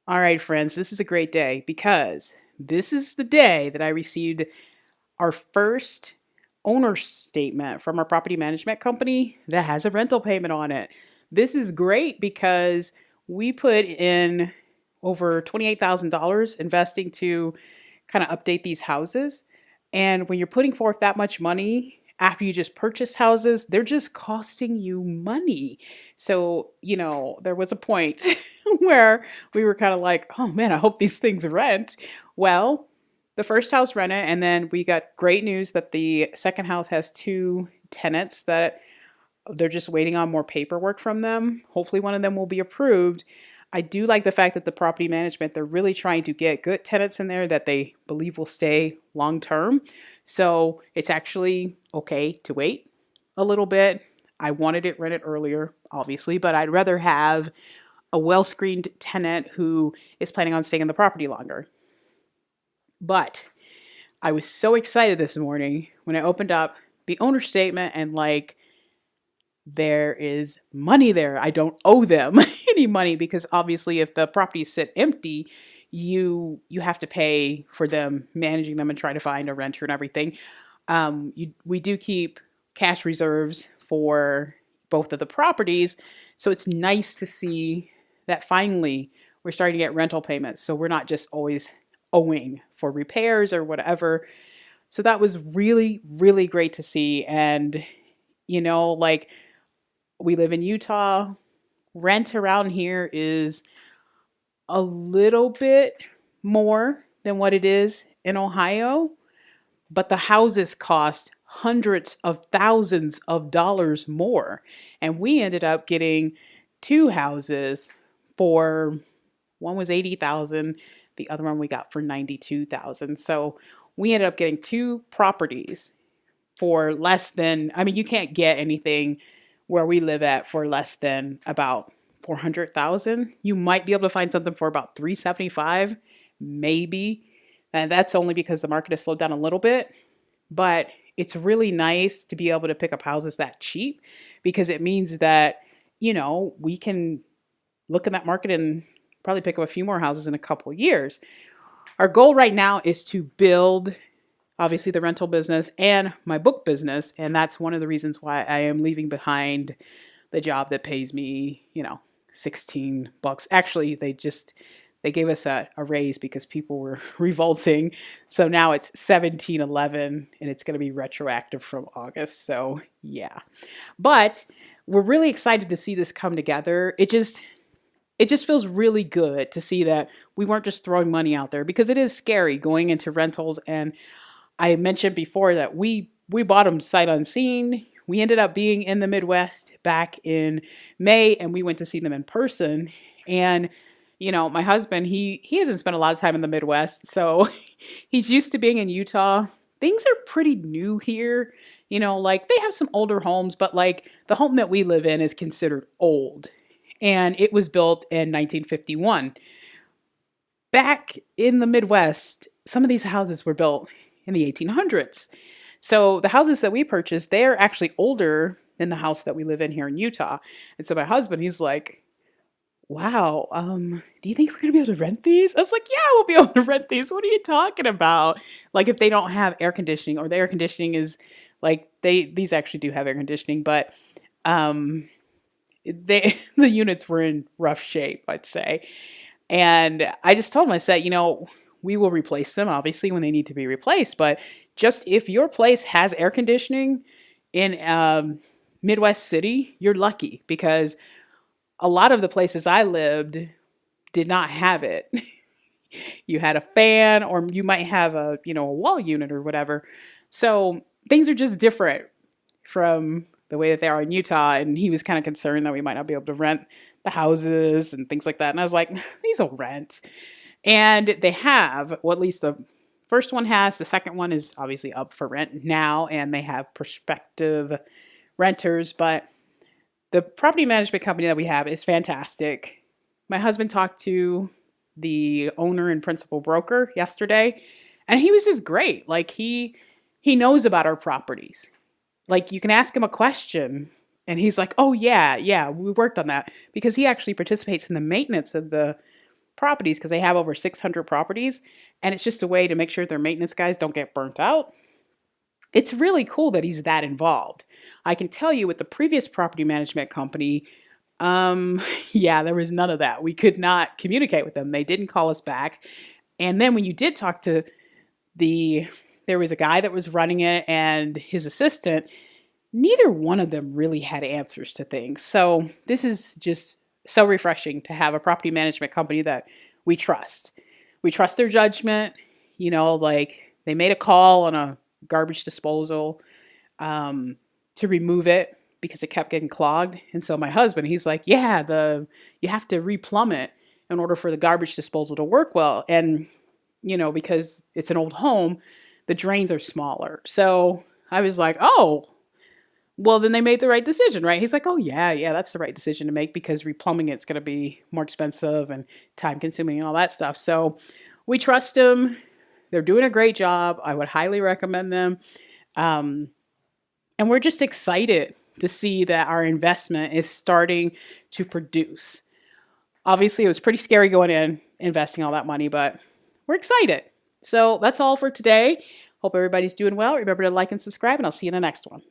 All right, friends, this is a great day because this is the day that I received our first owner statement from our property management company that has a rental payment on it. This is great because we put in over $28,000 investing to kind of update these houses. And when you're putting forth that much money after you just purchased houses, they're just costing you money. So, there was a point where we were kind of like, oh man, I hope these things rent. Well, the first house rented, and then we got great news that the second house has two tenants that they're just waiting on more paperwork from them. Hopefully, one of them will be approved. I do like the fact that the property management, they're really trying to get good tenants in there that they believe will stay long term. So it's actually okay to wait a little bit. I wanted it rented earlier, obviously, but I'd rather have a well screened tenant who is planning on staying in the property longer. But I was so excited this morning when I opened up the owner statement and there is money there. I don't owe them any money because obviously if the properties sit empty, you have to pay for them managing them and try to find a renter and everything. We do keep cash reserves for both of the properties, so it's nice to see that finally we're starting to get rental payments. So we're not just always owing for repairs or whatever. So that was really, really great to see. And, like we live in Utah, rent around here is a little bit more than what it is in Ohio, but the houses cost hundreds of thousands of dollars more. And we ended up getting two houses for one was 80,000, the other one we got for 92,000. So we ended up getting two properties for less than, I mean, you can't get anything where we live at for less than about 400,000. You might be able to find something for about 375, maybe. And that's only because the market has slowed down a little bit, but it's really nice to be able to pick up houses that cheap because it means that, we can look in that market and probably pick up a few more houses in a couple of years. Our goal right now is to build obviously the rental business and my book business, and that's one of the reasons why I am leaving behind the job that pays me, 16 bucks. Actually, they gave us a raise because people were revolting. So now it's 17.11 and it's going to be retroactive from August. So, yeah. But we're really excited to see this come together. It just feels really good to see that we weren't just throwing money out there because it is scary going into rentals. And I mentioned before that we bought them sight unseen. We ended up being in the Midwest back in May, and we went to see them in person. And my husband, he hasn't spent a lot of time in the Midwest, so he's used to being in Utah. Things are pretty new here. They have some older homes, but the home that we live in is considered old. And it was built in 1951. Back in the Midwest, some of these houses were built in the 1800s. So the houses that we purchased, they're actually older than the house that we live in here in Utah. And so my husband, he's like, wow, do you think we're gonna be able to rent these? I was like, yeah, we'll be able to rent these. What are you talking about? Like if they don't have air conditioning or the air conditioning is these actually do have air conditioning, but the units were in rough shape, I'd say. And I just told him, I said, we will replace them obviously when they need to be replaced, but just if your place has air conditioning in Midwest city, you're lucky because a lot of the places I lived did not have it. You had a fan or you might have a wall unit or whatever. So things are just different from the way that they are in Utah. And he was kind of concerned that we might not be able to rent the houses and things like that. And I was like, these will rent. And they have, well, at least the first one has. The second one is obviously up for rent now, and they have prospective renters. But the property management company that we have is fantastic. My husband talked to the owner and principal broker yesterday, and he was just great. He knows about our properties. You can ask him a question and he's like, "Oh yeah, yeah, we worked on that," because he actually participates in the maintenance of the properties because they have over 600 properties, and it's just a way to make sure their maintenance guys don't get burnt out. It's really cool that he's that involved. I can tell you with the previous property management company, yeah, there was none of that. We could not communicate with them. They didn't call us back. And then when you did talk to there was a guy that was running it and his assistant, neither one of them really had answers to things. So this is just so refreshing to have a property management company that we trust. We trust their judgment. You know, like they made a call on a garbage disposal to remove it because it kept getting clogged. And so my husband, he's like, yeah, you have to replumb it in order for the garbage disposal to work well. And, you know, because it's an old home, the drains are smaller. So I was like, oh, well, then they made the right decision, right? He's like, oh, yeah, that's the right decision to make because replumbing it's going to be more expensive and time consuming and all that stuff. So we trust them. They're doing a great job. I would highly recommend them. And we're just excited to see that our investment is starting to produce. Obviously, it was pretty scary going in, investing all that money, but we're excited. So that's all for today. Hope everybody's doing well. Remember to like and subscribe, and I'll see you in the next one.